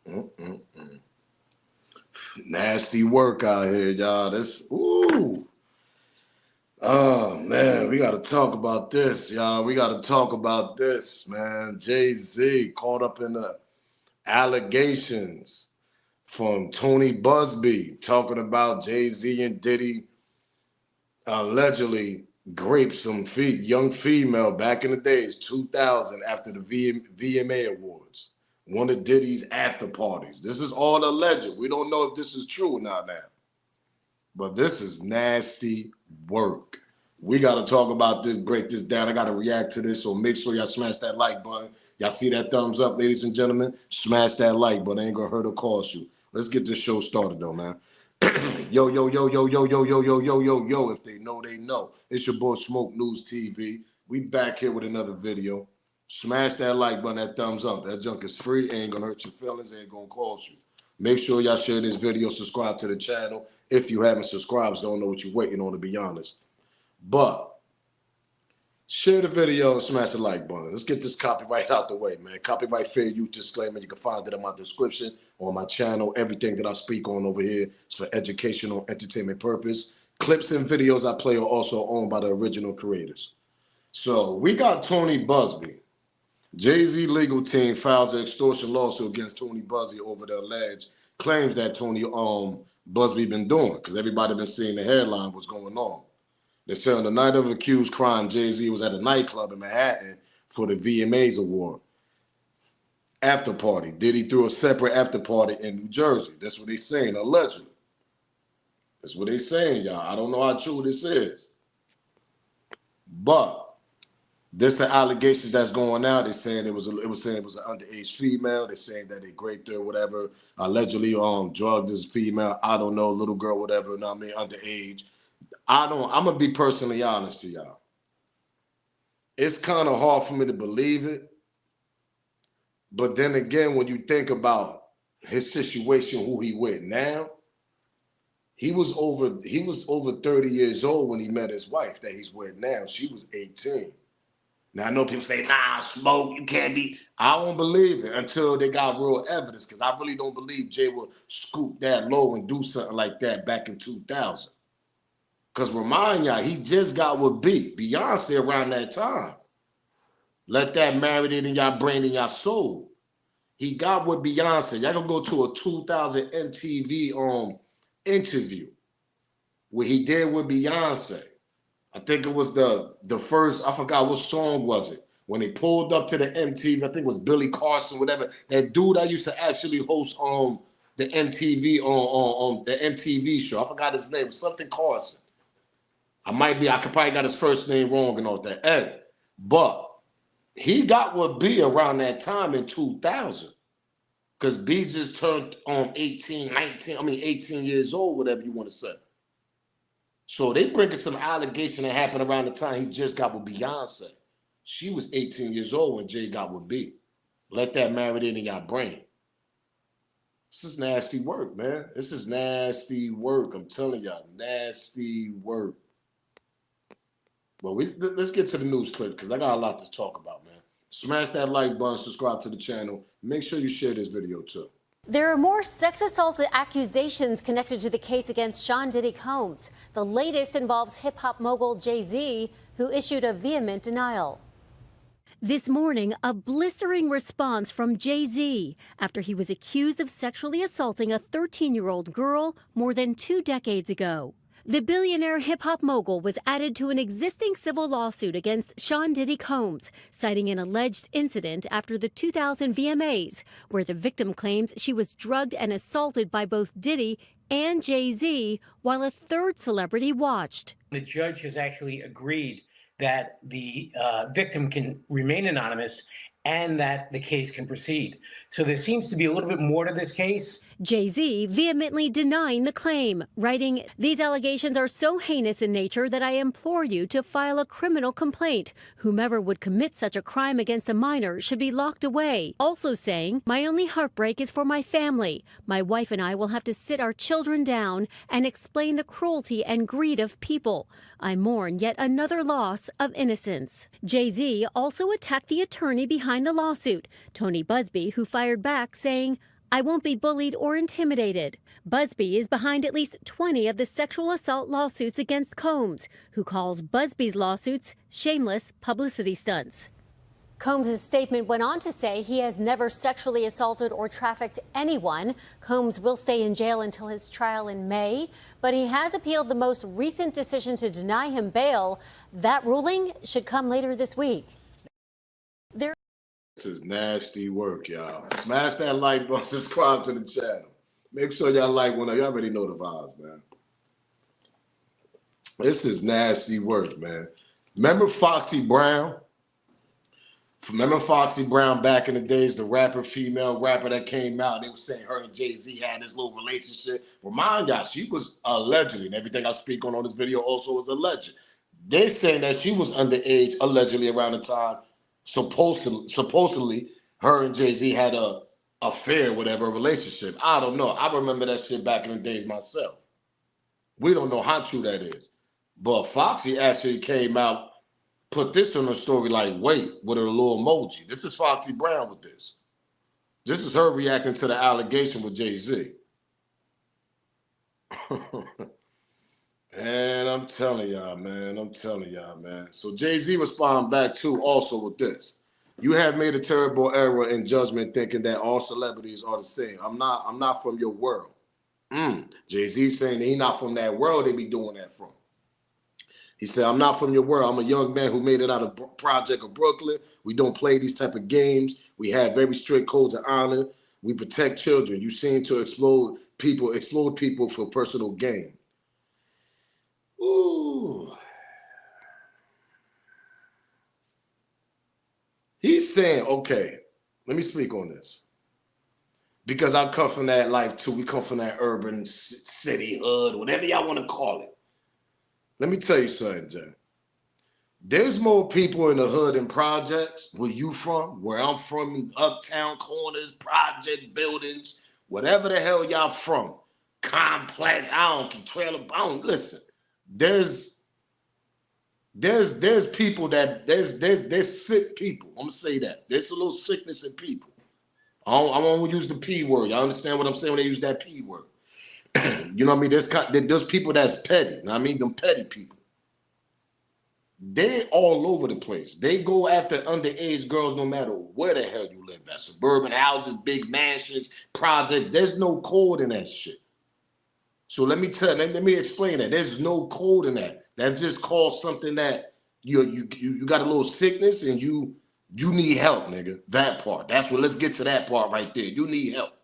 Mm-mm-mm. Nasty work out here, y'all. This, ooh. Oh, man, we got to talk about this, y'all. We got to talk about this, man. Jay-Z caught up in the allegations from Tony Buzbee talking about Jay-Z and Diddy allegedly raped some young female back in the days, 2000, after the VMA Awards, one of Diddy's after parties. This is all alleged. We don't know if this is true or not now, but this is nasty work. We got to talk about this, break this down. I got to react to this, so make sure y'all smash that like button. Y'all see that thumbs up, ladies and gentlemen? Smash that like button. Ain't gonna hurt or cost you. Let's get this show started, though, man. Yo, yo, yo, yo, yo, yo, yo, yo, yo, yo, yo. If they know, they know. It's your boy Smoke News TV. We back here with another video. Smash that like button, that thumbs up. That junk is free. Ain't gonna hurt your feelings. Ain't gonna cost you. Make sure y'all share this video. Subscribe to the channel. If you haven't subscribed, don't know what you're waiting on, to be honest. But share the video and smash the like button. Let's get this copyright out the way, man. Copyright fair use disclaimer. You can find it in my description on my channel. Everything that I speak on over here is for educational, entertainment purpose. Clips and videos I play are also owned by the original creators. So we got Tony Buzbee. Jay-Z legal team files an extortion lawsuit against Tony Buzbee over the alleged claims that Tony Buzbee been doing, because everybody been seeing the headline, what's going on. They say on the night of accused crime, Jay-Z was at a nightclub in Manhattan for the VMAs award after party. Diddy threw a separate after party in New Jersey. That's what they saying, allegedly. That's what they saying, y'all. I don't know how true this is. But this the allegations that's going out. They're saying it was an underage female. They're saying that they raped her, whatever. Allegedly drugged this female. I don't know, little girl, whatever. No, I mean underage. I'm gonna be personally honest to y'all. It's kind of hard for me to believe it. But then again, when you think about his situation, who he with now, he was over 30 years old when he met his wife that he's with now. She was 18. Now, I know people say, nah, Smoke, you can't be. I don't believe it until they got real evidence, because I really don't believe Jay would scoop that low and do something like that back in 2000. Because remind y'all, he just got with Beyonce around that time. Let that marinate in y'all brain and y'all soul. He got with Beyonce. Y'all gonna go to a 2000 MTV interview where he did with Beyonce. I think it was the first, I forgot what song was it. When they pulled up to the MTV, I think it was Billy Carson, whatever. That dude that used to actually host the MTV on the MTV show. I forgot his name. Something Carson. I could probably got his first name wrong and all that. Hey, but he got with B around that time in 2000. Because B just turned 18 years old, whatever you want to say. So they bringing some allegation that happened around the time he just got with Beyonce. She was 18 years old when Jay got with B. Let that marinate in your brain. This is nasty work, man. This is nasty work. I'm telling y'all, nasty work. Well, let's get to the news clip, because I got a lot to talk about, man. Smash that like button, subscribe to the channel. Make sure you share this video too. There are more sex assault accusations connected to the case against Sean Diddy Combs. The latest involves hip-hop mogul Jay-Z, who issued a vehement denial. This morning, a blistering response from Jay-Z after he was accused of sexually assaulting a 13-year-old girl more than 2 decades ago. The billionaire hip-hop mogul was added to an existing civil lawsuit against Sean Diddy Combs, citing an alleged incident after the 2000 VMAs, where the victim claims she was drugged and assaulted by both Diddy and Jay-Z while a third celebrity watched. The judge has actually agreed that the victim can remain anonymous and that the case can proceed. So there seems to be a little bit more to this case. Jay-Z vehemently denying the claim, writing, "These allegations are so heinous in nature that I implore you to file a criminal complaint. Whomever would commit such a crime against a minor should be locked away." Also saying, "My only heartbreak is for my family. My wife and I will have to sit our children down and explain the cruelty and greed of people. I mourn yet another loss of innocence." Jay-Z also attacked the attorney behind the lawsuit, Tony Buzbee, who fired back saying, I won't be bullied or intimidated. Buzbee is behind at least 20 of the sexual assault lawsuits against Combs, who calls Buzbee's lawsuits shameless publicity stunts. Combs' statement went on to say he has never sexually assaulted or trafficked anyone. Combs will stay in jail until his trial in May, but he has appealed the most recent decision to deny him bail. That ruling should come later this week. This is nasty work, y'all. Smash that like button, subscribe to the channel. Make sure y'all like one of you already know the vibes, man. This is nasty work, man. Remember Foxy Brown? Remember Foxy Brown back in the days, the female rapper that came out? They were saying her and Jay-Z had this little relationship. Remind y'all, she was allegedly, and everything I speak on this video also is alleged. They're saying that she was underage, allegedly around the time, supposedly her and Jay-Z had a affair, whatever, a relationship. I don't know. I remember that shit back in the days myself. We don't know how true that is. But Foxy actually came out, put this on the story like, wait, with a little emoji. This is Foxy Brown with this. This is her reacting to the allegation with Jay-Z. And I'm telling y'all, man. So Jay-Z responded back too also with this. You have made a terrible error in judgment thinking that all celebrities are the same. I'm not from your world. Jay-Z saying that he's not from that world they be doing that from. He said, I'm not from your world. I'm a young man who made it out of Project of Brooklyn. We don't play these type of games. We have very strict codes of honor. We protect children. You seem to explode people for personal gain. Ooh. He's saying, okay, let me speak on this. Because I come from that life too. We come from that urban city, hood, whatever y'all want to call it. Let me tell you something, Jay. There's more people in the hood and projects where you from, where I'm from, uptown corners, project buildings, whatever the hell y'all from, complex, listen. There's people there's sick people. I'm gonna say that. There's a little sickness in people. I won't use the P word. Y'all understand what I'm saying when they use that P word? You know what I mean? There's people that's petty. You know what I mean? Them petty people. They all over the place. They go after underage girls no matter where the hell you live at. Suburban houses, big mansions, projects. There's no code in that shit. So let me explain that. There's no code in that. That's just called something that you got a little sickness and you need help, nigga. That part. That's what. Let's get to that part right there. You need help.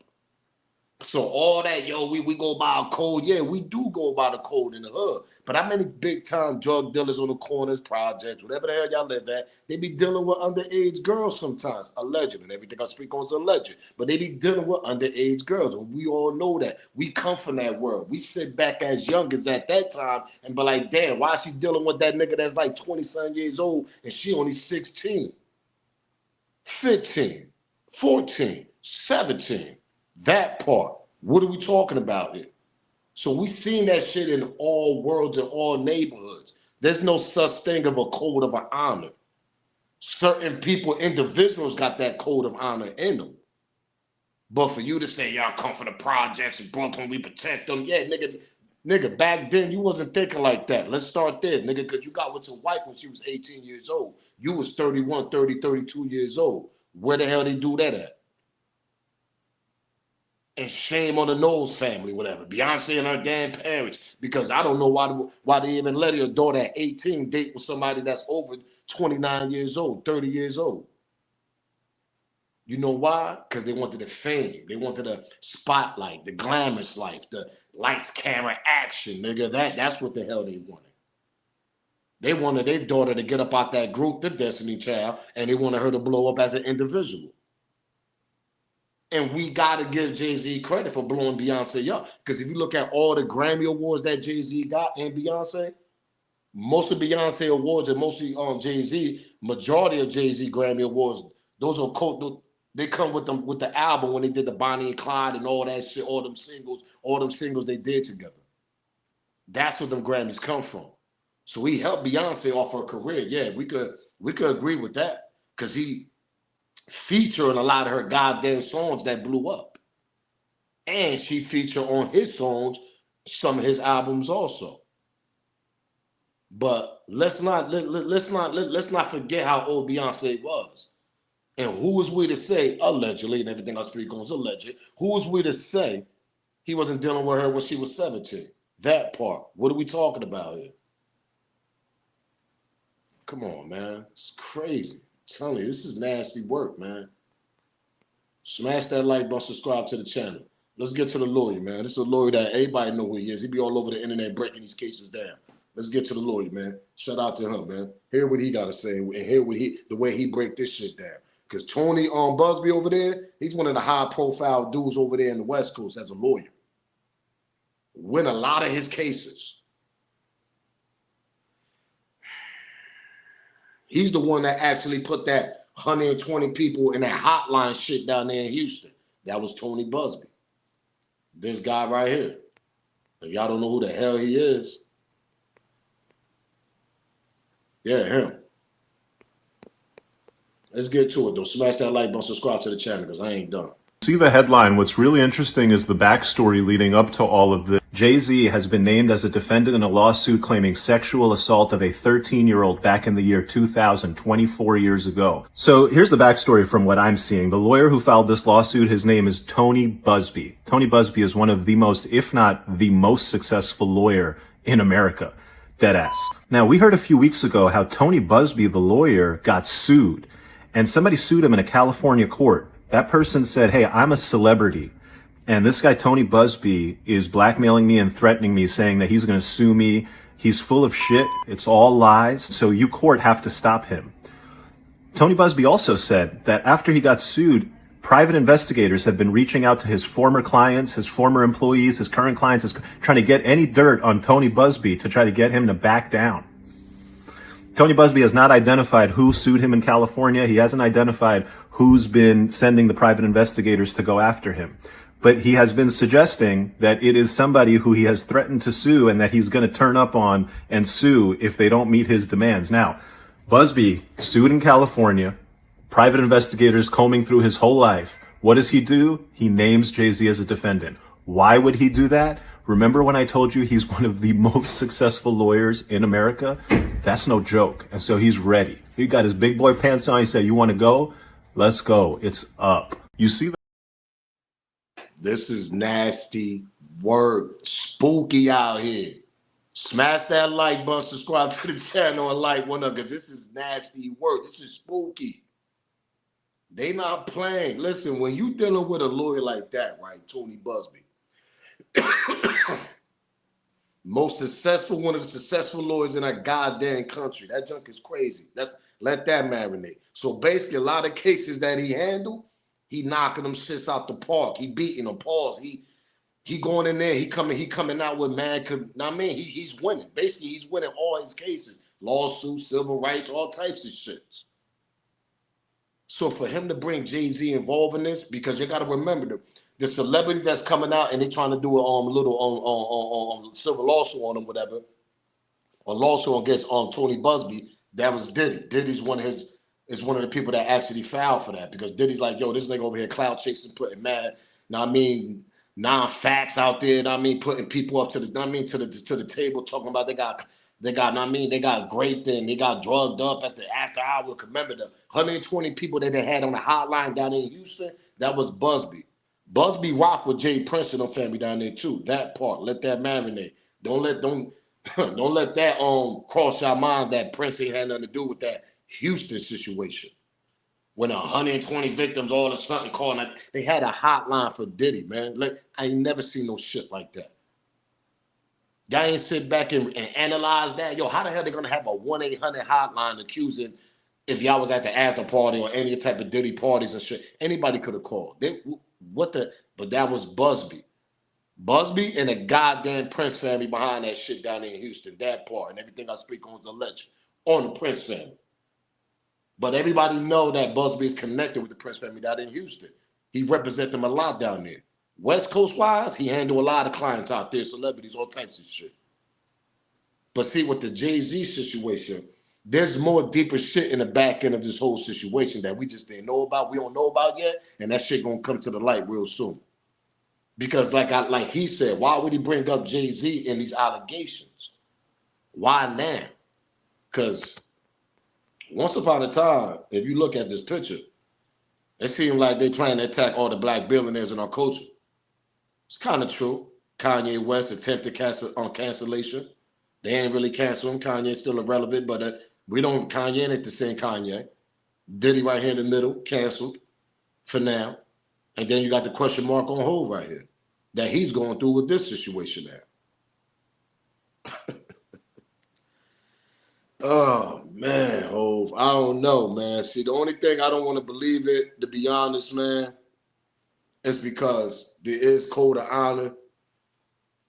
So all that, we go by a code. Yeah, we do go by the code in the hood. But how many big time drug dealers on the corners, projects, whatever the hell y'all live at, they be dealing with underage girls sometimes, allegedly. And everything I speak on is alleged. But they be dealing with underage girls. And we all know that. We come from that world. We sit back as young as at that time and be like, damn, why is she dealing with that nigga that's like 20-something years old and she only 16, 15, 14, 17? That part. What are we talking about here? So we seen that shit in all worlds and all neighborhoods. There's no such thing of a code of honor. Certain people, individuals got that code of honor in them. But for you to say, y'all come from the projects in Brooklyn, we protect them. Yeah, nigga, back then you wasn't thinking like that. Let's start there, nigga, because you got with your wife when she was 18 years old. You was 31, 30, 32 years old. Where the hell they do that at? And shame on the Knowles family, whatever. Beyonce and her damn parents, because I don't know why they even let your daughter at 18 date with somebody that's over 29 years old, 30 years old. You know why? Because they wanted the fame. They wanted the spotlight, the glamorous life, the lights, camera, action, nigga. That's what the hell they wanted. They wanted their daughter to get up out that group, the Destiny Child, and they wanted her to blow up as an individual. And we got to give Jay-Z credit for blowing Beyonce up. Because if you look at all the Grammy Awards that Jay-Z got and Beyonce, most of Beyonce awards and mostly Jay-Z, majority of Jay-Z Grammy Awards, those are they come with them with the album when they did the Bonnie and Clyde and all that shit, all them singles they did together. That's where them Grammys come from. So he helped Beyonce off her career. Yeah, we could agree with that. Because he featuring a lot of her goddamn songs that blew up. And she featured on his songs, some of his albums also. But let's not forget how old Beyonce was. And who was we to say, allegedly, and everything I speak on is alleged, who was we to say he wasn't dealing with her when she was 17? That part. What are we talking about here? Come on, man. It's crazy. I'm telling you, this is nasty work, man. Smash that like button, subscribe to the channel. Let's get to the lawyer, man. This is a lawyer that everybody know who he is. He be all over the internet breaking these cases down. Let's get to the lawyer, man. Shout out to him, man. Hear what he got to say and hear what the way he break this shit down. Because Tony Buzbee over there, he's one of the high-profile dudes over there in the West Coast as a lawyer. Win a lot of his cases. He's the one that actually put that 120 people in that hotline shit down there in Houston. That was Tony Buzbee. This guy right here. If y'all don't know who the hell he is. Yeah, him. Let's get to it, though. Smash that like button, subscribe to the channel, because I ain't done. See the headline. What's really interesting is the backstory leading up to all of this. Jay-Z has been named as a defendant in a lawsuit claiming sexual assault of a 13-year-old back in the year 2000, 24 years ago. So here's the backstory from what I'm seeing. The lawyer who filed this lawsuit, his name is Tony Buzbee. Tony Buzbee is one of the most, if not the most successful lawyer in America. Deadass. Now, we heard a few weeks ago how Tony Buzbee, the lawyer, got sued. And somebody sued him in a California court. That person said, hey, I'm a celebrity. And this guy, Tony Buzbee, is blackmailing me and threatening me, saying that he's going to sue me. He's full of shit. It's all lies. So you court have to stop him. Tony Buzbee also said that after he got sued, private investigators have been reaching out to his former clients, his former employees, his current clients, trying to get any dirt on Tony Buzbee to try to get him to back down. Tony Buzbee has not identified who sued him in California. He hasn't identified who's been sending the private investigators to go after him. But he has been suggesting that it is somebody who he has threatened to sue and that he's going to turn up on and sue if they don't meet his demands. Now, Buzbee sued in California, private investigators combing through his whole life. What does he do? He names Jay-Z as a defendant. Why would he do that? Remember when I told you he's one of the most successful lawyers in America? That's no joke. And so he's ready. He got his big boy pants on. He said, you want to go? Let's go. It's up. You see that? This is nasty work. Spooky out here. Smash that like button, subscribe to the channel, and like one up, because this is nasty work. This is spooky. They not playing. Listen, when you dealing with a lawyer like that, right, Tony Buzbee, most successful, one of the successful lawyers in our goddamn country. That junk is crazy. Let that marinate. So basically, a lot of cases that he handled, he knocking them shits out the park. He beating them. Pause. He going in there. He coming out with mad. He's winning. Basically, he's winning all his cases. Lawsuits, civil rights, all types of shits. So for him to bring Jay-Z involved in this, because you got to remember the celebrities that's coming out and they trying to do a little civil lawsuit on them, whatever, a lawsuit against Tony Buzbee. That was Diddy. Diddy's one of the people that actually filed for that, because Diddy's like, yo, this nigga over here cloud chasing, putting mad, non-facts out there, putting people up to the table, talking about they got raped and they got drugged up at the after hour. Remember the 120 people that they had on the hotline down in Houston? That was Buzbee. Buzbee rocked with Jay Prince and them family down there too. That part, let that marinate. Don't let that cross your mind that Prince ain't had nothing to do with that Houston situation. When 120 victims all of a sudden calling, they had a hotline for Diddy, man. Like, I ain't never seen no shit like that. Y'all ain't sit back and analyze that. Yo, how the hell they gonna have a 1-800 hotline accusing if y'all was at the after party or any type of Diddy parties and shit? Anybody could have called. But that was Buzbee. Buzbee and a goddamn Prince family behind that shit down there in Houston. That part and everything I speak on is alleged on the Prince family. But everybody know that Buzbee is connected with the Prince family down in Houston. He represents them a lot down there. West Coast wise, he handle a lot of clients out there, celebrities, all types of shit. But see, with the Jay-Z situation, there's more deeper shit in the back end of this whole situation that we just didn't know about, we don't know about yet, and that shit gonna come to the light real soon. Because like he said, why would he bring up Jay-Z in these allegations? Why now? Because once upon a time, if you look at this picture, it seemed like they plan to attack all the black billionaires in our culture. It's kind of true. Kanye West attempted cancellation. They ain't really cancel him. Kanye's still irrelevant, but Kanye ain't the same Kanye. Diddy right here in the middle, canceled for now. And then you got the question mark on hold right here that he's going through with this situation now. Oh, man, Hov. I don't know, man. See, the only thing I don't want to believe it, to be honest, man, is because there is code of honor.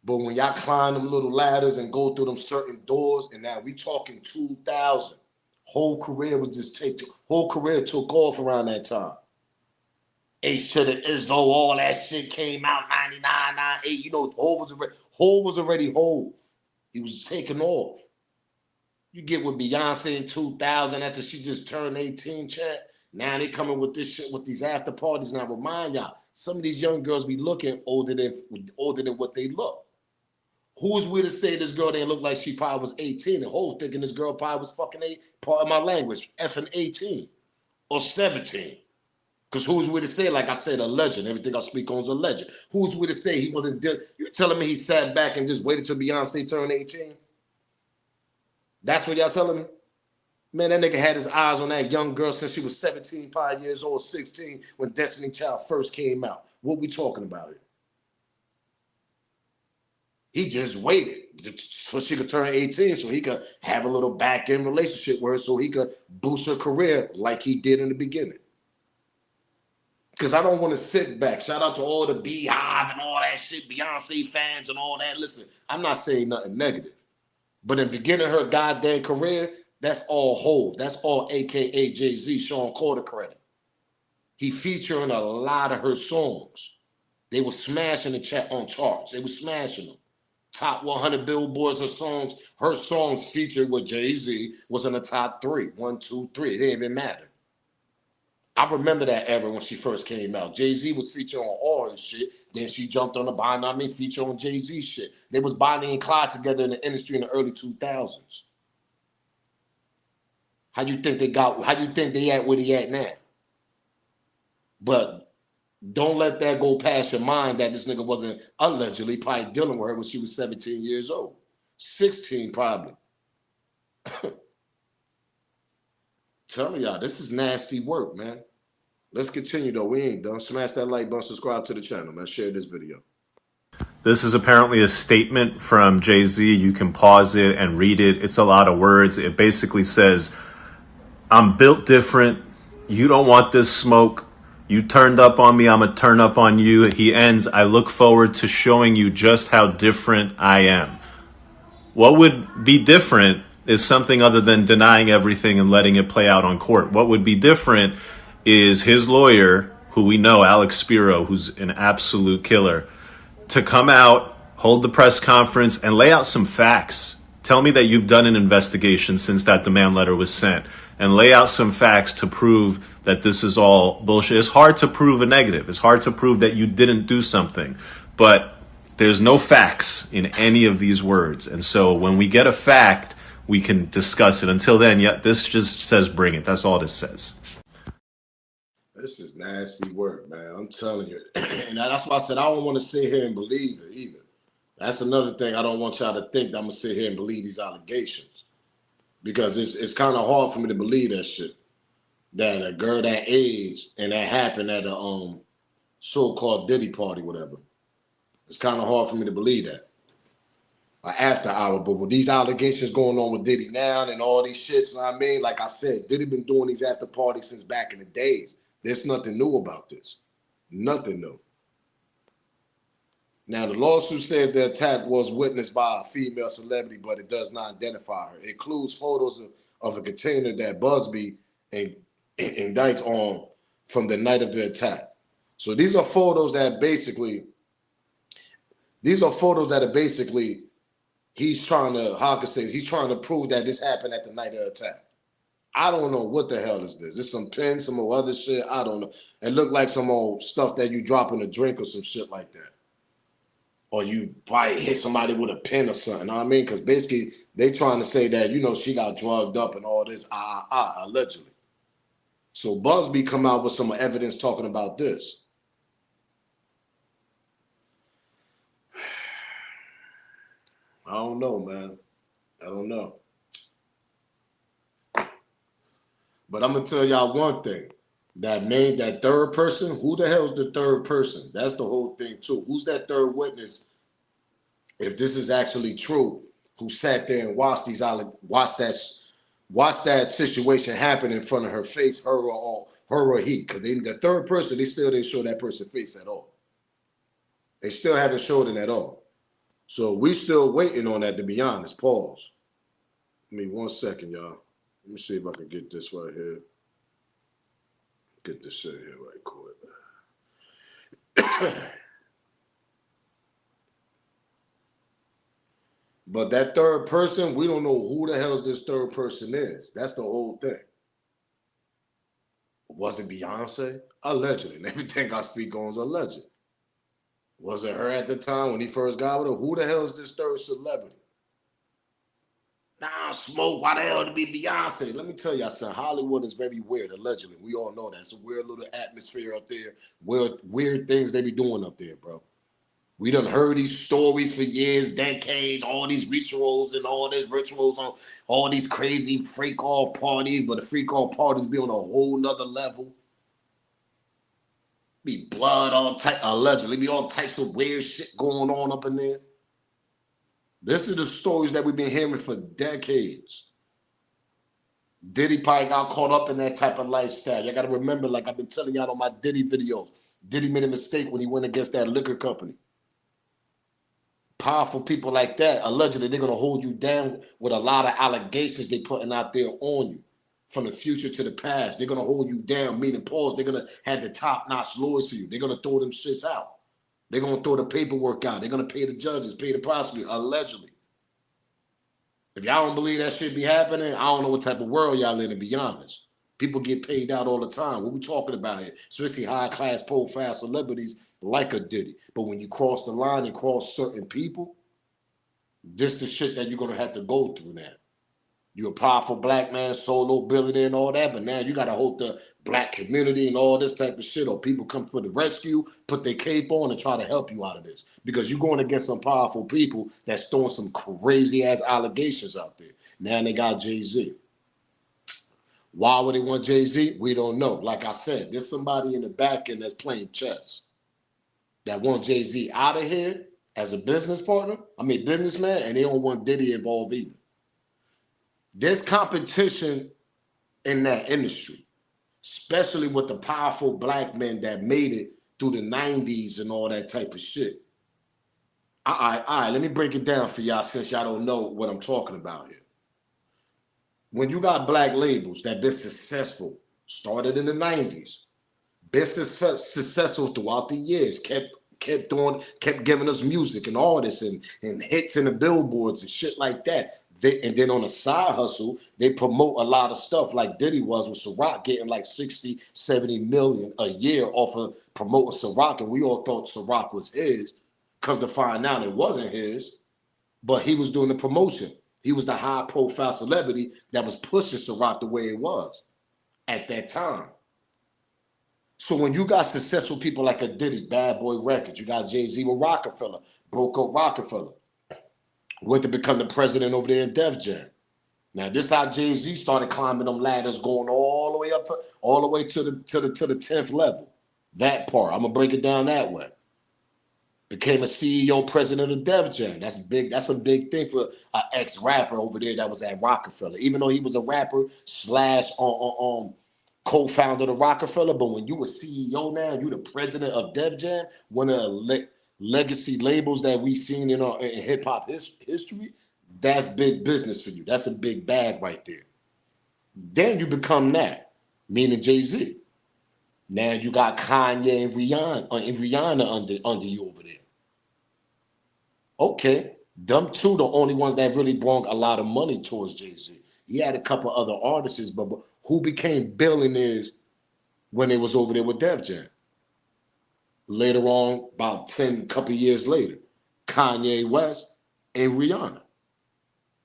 But when y'all climb them little ladders and go through them certain doors, and now we talking 2000, whole career took off around that time. H to the Izzo, all that shit came out 99, 98. You know, Hov was already Hov. He was taking off. You get with Beyonce in 2000 after she just turned 18, chat. Now they coming with this shit with these after parties. Now remind y'all, some of these young girls be looking older than what they look. Who's we to say this girl didn't look like she probably was 18 and Hov thinking this girl probably was fucking part of my language, effing 18 or 17. Because who's we to say, like I said, a legend. Everything I speak on is a legend. Who's we to say he wasn't you telling me he sat back and just waited till Beyonce turned 18? That's what y'all telling me? Man, that nigga had his eyes on that young girl since she was 17, 5 years old, 16, when Destiny Child first came out. What we talking about here? He just waited so she could turn 18 so he could have a little back-end relationship with her so he could boost her career like he did in the beginning. Because I don't want to sit back. Shout out to all the Beehive and all that shit, Beyonce fans and all that. Listen, I'm not saying nothing negative. But in the beginning of her goddamn career, that's all Hov. That's all AKA Jay-Z, Sean Carter credit. He featuring a lot of her songs. They were smashing the chat on charts. They were smashing them. Top 100 billboards, her songs featured with Jay-Z was in the top 3. 1, 2, 3. It didn't even matter. I remember that era when she first came out. Jay-Z was featured on all his shit. Then she jumped on the Bonnie feature on Jay-Z shit. They was Bonnie and Clyde together in the industry in the early 2000s. How you think they at where they at now? But don't let that go past your mind that this nigga wasn't allegedly probably dealing with her when she was 17 years old. 16 probably. Telling y'all, this is nasty work, man. Let's continue though. We ain't done. Smash that like button, subscribe to the channel, man. Share this video. This is apparently a statement from Jay-Z. You can pause it and read it. It's a lot of words. It basically says, I'm built different. You don't want this smoke. You turned up on me. I'm going to turn up on you. He ends, I look forward to showing you just how different I am. What would be different is something other than denying everything and letting it play out on court. What would be different is his lawyer, who we know, Alex Spiro, who's an absolute killer, to come out, hold the press conference, and lay out some facts. Tell me that you've done an investigation since that demand letter was sent, and lay out some facts to prove that this is all bullshit. It's hard to prove a negative. It's hard to prove that you didn't do something, but there's no facts in any of these words. And so when we get a fact, we can discuss it. Until then, yeah, this just says bring it. That's all this says. This is nasty work, man. I'm telling you. And that's why I said I don't want to sit here and believe it either. That's another thing I don't want y'all to think that I'm going to sit here and believe these allegations. Because it's kind of hard for me to believe that shit. That a girl that age and that happened at a so-called Diddy party, whatever. It's kind of hard for me to believe that. After hour, but with these allegations going on with Diddy now and all these shits, you know what I mean? Like I said, Diddy been doing these after parties since back in the days. There's nothing new about this. Nothing new. Now, the lawsuit says the attack was witnessed by a female celebrity, but it does not identify her. It includes photos of a container that Buzbee indicts on from the night of the attack. So these are photos that are basically he's trying to prove that this happened at the night of the attack. I don't know what the hell is this. It's some pins, some other shit. I don't know. It looked like some old stuff that you drop in a drink or some shit like that. or you probably hit somebody with a pen or something. You know what I mean? Because basically they trying to say that, you know, she got drugged up and all this, allegedly. So Buzbee come out with some evidence talking about this. I don't know, man. I don't know. But I'm gonna tell y'all one thing. That third person, who the hell's the third person? That's the whole thing too. Who's that third witness, if this is actually true, who sat there and watched that situation happen in front of her face, her or he? Because the third person, they still didn't show that person's face at all. They still haven't showed it at all. So we still waiting on that, to be honest. Pause. Give me 1 second, y'all. Let me see if I can get this right here. Get this in here right quick. But that third person, we don't know who the hell this third person is. That's the whole thing. Was it Beyonce? Allegedly. And everything I speak on is alleged. Was it her at the time when he first got with her? Who the hell is this third celebrity? Nah, Smoke, why the hell to be Beyonce? Let me tell y'all something. Hollywood is very weird, allegedly. We all know that. It's a weird little atmosphere up there. Weird things they be doing up there, bro. We done heard these stories for years, decades, all these rituals and all these rituals on all these crazy freak-off parties, but the freak-off parties be on a whole nother level. Be blood, allegedly, be all types of weird shit going on up in there. This is the stories that we've been hearing for decades. Diddy probably got caught up in that type of lifestyle. Y'all got to remember, like I've been telling y'all on my Diddy videos, Diddy made a mistake when he went against that liquor company. Powerful people like that, allegedly, they're going to hold you down with a lot of allegations they putting out there on you. From the future to the past, they're going to hold you down, meaning pause. They're going to have the top-notch lawyers for you. They're going to throw them shits out. They're going to throw the paperwork out. They're going to pay the judges, pay the prosecutor, allegedly. If y'all don't believe that shit be happening, I don't know what type of world y'all in, to be honest. People get paid out all the time. What we talking about here? Especially high-class profile celebrities like a Diddy. But when you cross the line and cross certain people, this the shit that you're going to have to go through now. You're a powerful black man, solo billionaire and all that, but now you got to hold the black community and all this type of shit, or people come for the rescue, put their cape on and try to help you out of this. Because you're going to get some powerful people that's throwing some crazy-ass allegations out there. Now they got Jay-Z. Why would they want Jay-Z? We don't know. Like I said, there's somebody in the back end that's playing chess that want Jay-Z out of here as a businessman, and they don't want Diddy involved either. There's competition in that industry, especially with the powerful black men that made it through the 90s and all that type of shit. All right, let me break it down for y'all since y'all don't know what I'm talking about here. When you got black labels that been successful, started in the 90s, been successful throughout the years, kept giving us music and artists and hits in the billboards and shit like that. And then on a side hustle, they promote a lot of stuff like Diddy was with Ciroc, getting like 60, 70 million a year off of promoting Ciroc. And we all thought Ciroc was his, because to find out it wasn't his, but he was doing the promotion. He was the high profile celebrity that was pushing Ciroc the way it was at that time. So when you got successful people like a Diddy, Bad Boy Records, you got Jay-Z with Rockefeller, broke up Rockefeller, went to become the president over there in Def Jam. Now this how Jay-Z started climbing them ladders, going all the way up to the 10th level. That part, I'm gonna break it down that way. Became a CEO, president of Def Jam. That's big. That's a big thing for an ex-rapper over there that was at Rockefeller. Even though he was a rapper slash co-founder of Rockefeller, but when you a CEO now, you the president of Def Jam, one of the legacy labels that we've seen in hip hop history, that's big business for you. That's a big bag right there. Then you become that, meaning Jay-Z. Now you got Kanye and Rihanna under you over there. Okay, them two the only ones that really brought a lot of money towards Jay-Z. He had a couple other artists, but who became billionaires when they was over there with Def Jam? Later on, about couple years later. Kanye West, and Rihanna.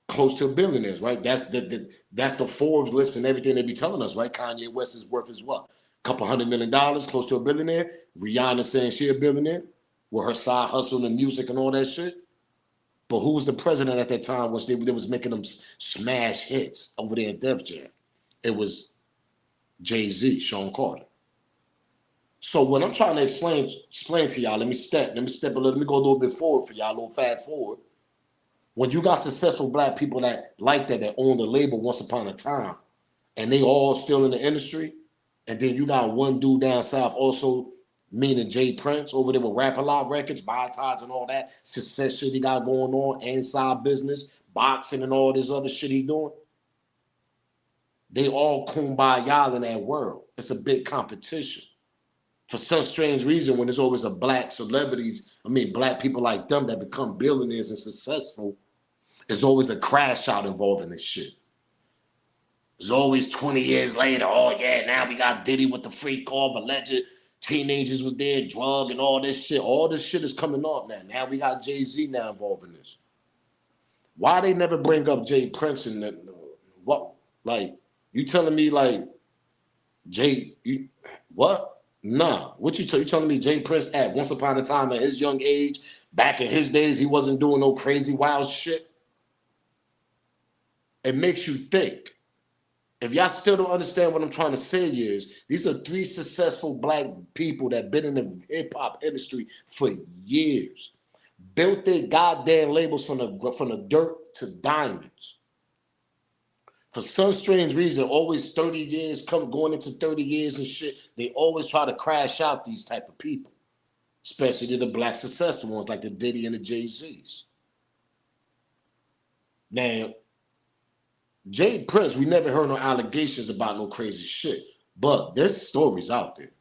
Close to billionaires, right? That's the Forbes list and everything they be telling us, right? Kanye West is worth is what? Couple $100 million, close to a billionaire. Rihanna saying she a billionaire with her side hustle and music and all that shit. But who was the president at that time when they was making them smash hits over there in Def Jam? It was Jay-Z, Sean Carter. So what I'm trying to explain to y'all, let me step a little, let me go a little bit forward for y'all, a little fast forward. When you got successful black people that like that own the label once upon a time, and they all still in the industry, and then you got one dude down south also, meaning Jay Prince over there with Rap A Lot Records, Buy Ties and all that success shit he got going on, inside business, boxing and all this other shit he doing. They all kumbaya in that world. It's a big competition. For some strange reason, when there's always a black celebrities, black people like them that become billionaires and successful, there's always a crash out involved in this shit. There's always 20 years later, oh yeah, now we got Diddy with the freak off, alleged teenagers was there, drug and all this shit. All this shit is coming up now. Now we got Jay-Z now involved in this. Why they never bring up Jay Prince and what? Like, you telling me like what? Nah. What you telling me Jay Prince at once upon a time at his young age, back in his days, he wasn't doing no crazy wild shit? It makes you think. If y'all still don't understand what I'm trying to say is, these are 3 successful black people that been in the hip-hop industry for years. Built their goddamn labels from the dirt to diamonds. For some strange reason, always 30 years, going into 30 years and shit, they always try to crash out these type of people. Especially the black successful ones like the Diddy and the Jay-Z's. Now, Jay Prince, we never heard no allegations about no crazy shit, but there's stories out there.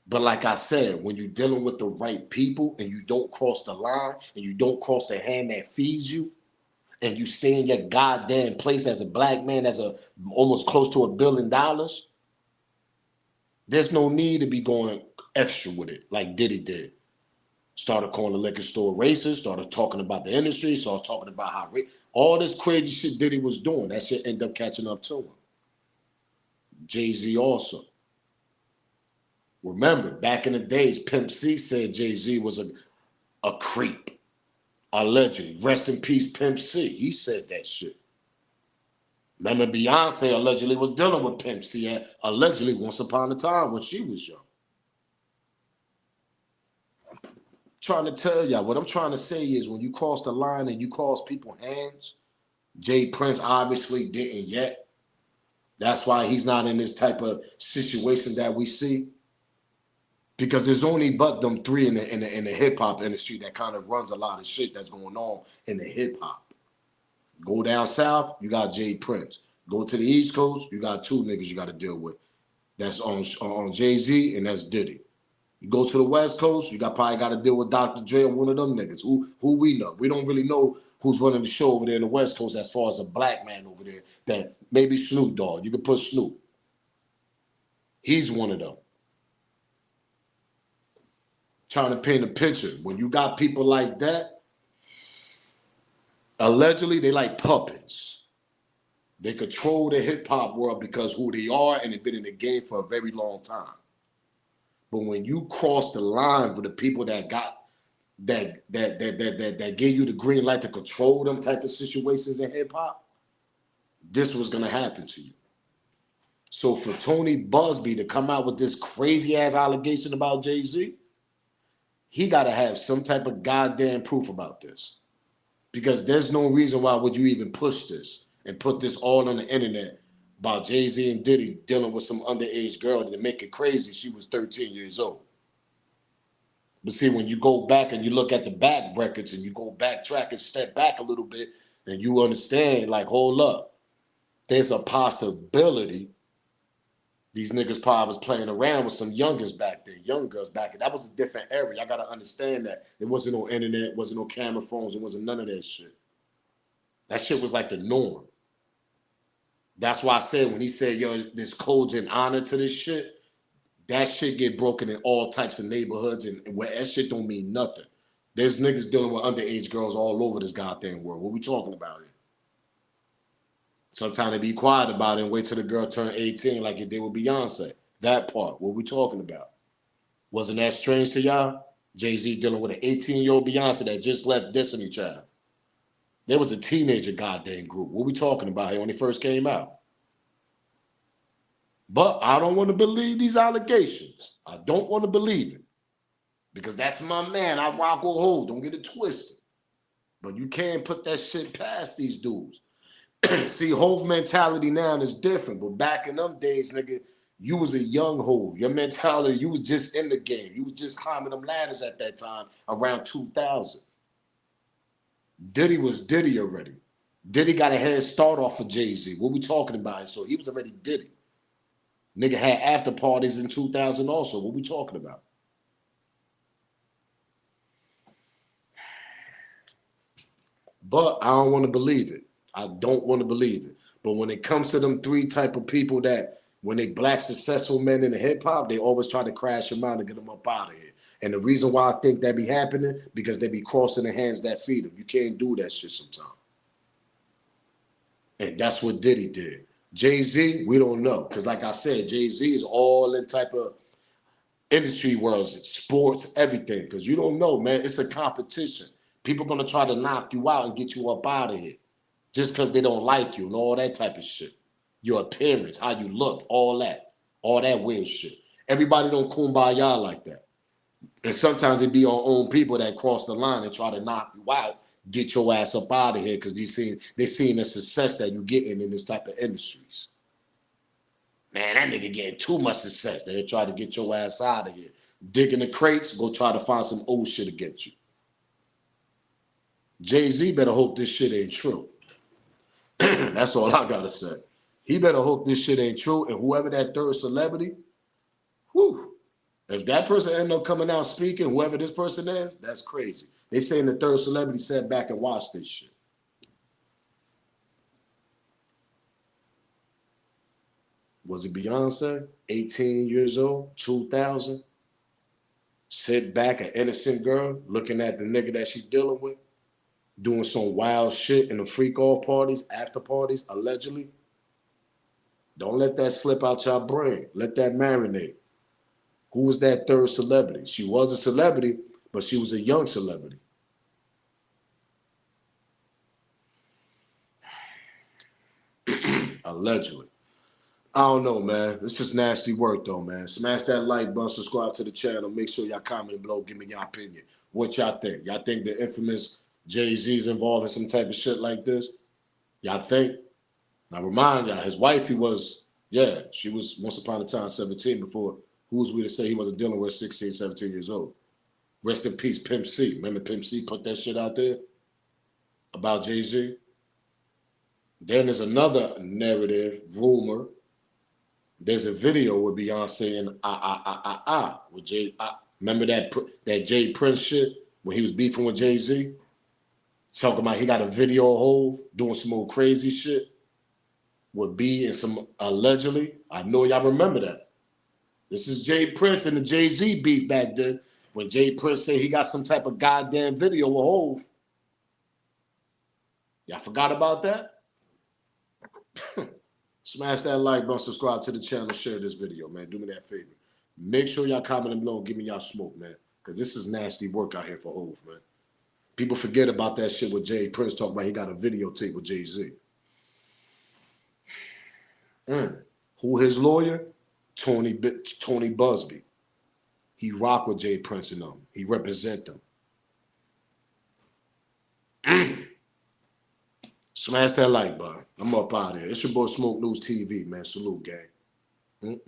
But like I said, when you're dealing with the right people and you don't cross the line and you don't cross the hand that feeds you, and you stay in your goddamn place as a black man, as almost close to $1 billion, there's no need to be going extra with it like Diddy did. Started calling the liquor store racist, started talking about the industry, started talking about how all this crazy shit Diddy was doing, that shit ended up catching up to him. Jay-Z also. Remember, back in the days, Pimp C said Jay-Z was a creep. Allegedly. Rest in peace, Pimp C. He said that shit. Remember, Beyonce allegedly was dealing with Pimp C allegedly once upon a time when she was young. Trying to tell y'all, what I'm trying to say is when you cross the line and you cross people's hands, Jay Prince obviously didn't yet. That's why he's not in this type of situation that we see. Because there's only but them 3 in the hip-hop industry that kind of runs a lot of shit that's going on in the hip-hop. Go down south, you got Jay Prince. Go to the East Coast, you got 2 niggas you got to deal with. That's on Jay-Z and that's Diddy. You go to the West Coast, you probably got to deal with Dr. Dre or one of them niggas. Who we know. We don't really know who's running the show over there in the West Coast as far as a black man over there. That maybe Snoop Dogg. You could put Snoop. He's one of them. Trying to paint a picture. When you got people like that, allegedly they like puppets. They control the hip-hop world because who they are and they've been in the game for a very long time. But when you cross the line with the people that got that gave you the green light to control them type of situations in hip-hop, this was gonna happen to you. So for Tony Buzbee to come out with this crazy ass allegation about Jay-Z, he got to have some type of goddamn proof about this. Because there's no reason why would you even push this and put this all on the internet about Jay-Z and Diddy dealing with some underage girl to make it crazy. She was 13 years old. But see, when you go back and you look at the back records and you go backtrack and step back a little bit and you understand, like, hold up, there's a possibility these niggas probably was playing around with some youngers back there, young girls back there. That was a different era. Y'all got to understand that. There wasn't no internet, wasn't no camera phones, there wasn't none of that shit. That shit was like the norm. That's why I said when he said, yo, there's codes and honor to this shit, that shit get broken in all types of neighborhoods and where that shit don't mean nothing. There's niggas dealing with underage girls all over this goddamn world. What we talking about here? Sometimes they be quiet about it and wait till the girl turn 18 like it did with Beyonce. That part, what we talking about? Wasn't that strange to y'all? Jay-Z dealing with an 18-year-old Beyonce that just left Destiny Child. There was a teenager goddamn group. What we talking about here when he first came out? But I don't want to believe these allegations. I don't want to believe it. Because that's my man. I rock with Hov. Don't get it twisted. But you can't put that shit past these dudes. See, Hov mentality now is different. But back in them days, nigga, you was a young Hov. Your mentality, you was just in the game. You was just climbing them ladders at that time around 2000. Diddy was Diddy already. Diddy got a head start off of Jay-Z. What we talking about? So he was already Diddy. Nigga had after parties in 2000 also. What we talking about? But I don't want to believe it. I don't want to believe it. But when it comes to them three type of people that, when they black successful men in the hip hop, they always try to crash them out and get them up out of here. And the reason why I think that be happening, because they be crossing the hands that feed them. You can't do that shit sometimes. And that's what Diddy did. Jay-Z, we don't know. Because like I said, Jay-Z is all in type of industry worlds, sports, everything. Because you don't know, man. It's a competition. People going to try to knock you out and get you up out of here. Just because they don't like you and all that type of shit. Your appearance, how you look, all that weird shit. Everybody don't kumbaya like that. And sometimes it be your own people that cross the line and try to knock you out, get your ass up out of here because they seen the success that you getting in this type of industries. Man, that nigga getting too much success. They try to get your ass out of here. Dig in the crates, go try to find some old shit against you. Jay-Z better hope this shit ain't true. That's all I gotta say. He better hope this shit ain't true. And whoever that third celebrity, whew, if that person end up coming out speaking, whoever this person is, that's crazy. They saying the third celebrity sat back and watched this shit. Was it Beyonce? 18 years old, 2000. Sit back, an innocent girl, looking at the nigga that she's dealing with, doing some wild shit in the freak off parties, after parties, allegedly. Don't let that slip out your brain. Let that marinate. Who was that third celebrity? She was a celebrity, but she was a young celebrity. Allegedly. I don't know, man. This is nasty work, though, man. Smash that like button, subscribe to the channel. Make sure y'all comment below. Give me your opinion. What y'all think? Y'all think the infamous Jay-Z's involved in some type of shit like this? Y'all think? Now, remind y'all, his wife, she was once upon a time 17 before. Who's we to say he wasn't dealing with 16, 17 years old? Rest in peace, Pimp C. Remember Pimp C put that shit out there about Jay-Z? Then there's another narrative, rumor. There's a video with Beyonce and with Jay. Remember that Jay Prince shit when he was beefing with Jay-Z? Talking about he got a video of Hov doing some old crazy shit with B and some allegedly. I know y'all remember that. This is Jay Prince and the Jay-Z beef back then when Jay Prince said he got some type of goddamn video with Hov. Y'all forgot about that? Smash that like button, subscribe to the channel, share this video, man. Do me that favor. Make sure y'all comment below and give me y'all smoke, man. Because this is nasty work out here for Hov, man. People forget about that shit with Jay Prince talking about he got a videotape with Jay-Z. Who his lawyer? Tony Buzbee. He rock with Jay Prince and them. He represent them. Smash that like button. I'm up out of here. It's your boy Smoke News TV, man. Salute, gang.